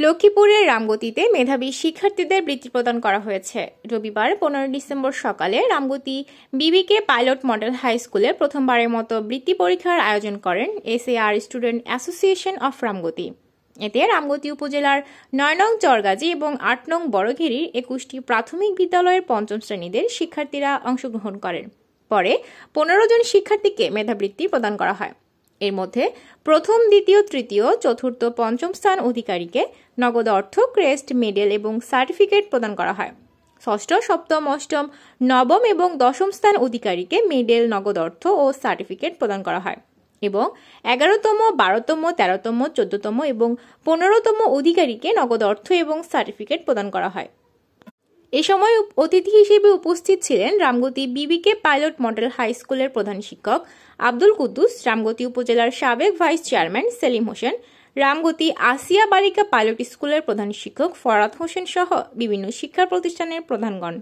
লক্ষ্মীপুরের রামগতিতে মেধাবী শিক্ষার্থীদের বৃত্তি প্রদান করা হয়েছে। রবিবার 15 ডিসেম্বর সকালে রামগতি বিবিকে পাইলট মডেল হাই স্কুলে প্রথমবারের মতো বৃত্তি পরীক্ষার আয়োজন করেন SAR student association of Ramgati. এতে রামগতি উপজেলার 9 নং চরগাজী এবং 8 নং বড়ঘেরির 21টি প্রাথমিক বিদ্যালয়ের 5ম শ্রেণীদের শিক্ষার্থীরা অংশগ্রহণ করেন। পরে 15 জন শিক্ষার্থীকে মেধাবৃত্তি প্রদান করা হয়। এর মধ্যে প্রথম, দ্বিতীয়, তৃতীয়, চতুর্থ, পঞ্চম স্থান অধিকারীকে নগদ অর্থ, ক্রেস্ট, মেডেল এবং সার্টিফিকেট প্রদান করা হয়। ষষ্ঠ, সপ্তম, অষ্টম, নবম এবং দশম স্থান অধিকারীকে মেডেল, নগদ অর্থ ও সার্টিফিকেট প্রদান করা হয় এবং 11তম, 12তম, 13তম, 14তম এবং 15তম অধিকারীকে নগদ অর্থ এবং সার্টিফিকেট প্রদান করা হয়। এ সময় অতিথি হিসেবে উপস্থিত ছিলেন রামগতি বিবিকে পাইলট মডেল হাই স্কুলের প্রধান শিক্ষক আব্দুল কুদ্দুস, রামগতি উপজেলার সাবেক ভাইস চেয়ারম্যান সেলিম হোসেন, রামগতি আসিয়া বালিকা পাইলট স্কুলের প্রধান শিক্ষক ফরাদ হোসেন সহ বিভিন্ন শিক্ষা প্রতিষ্ঠানের প্রধানগণ।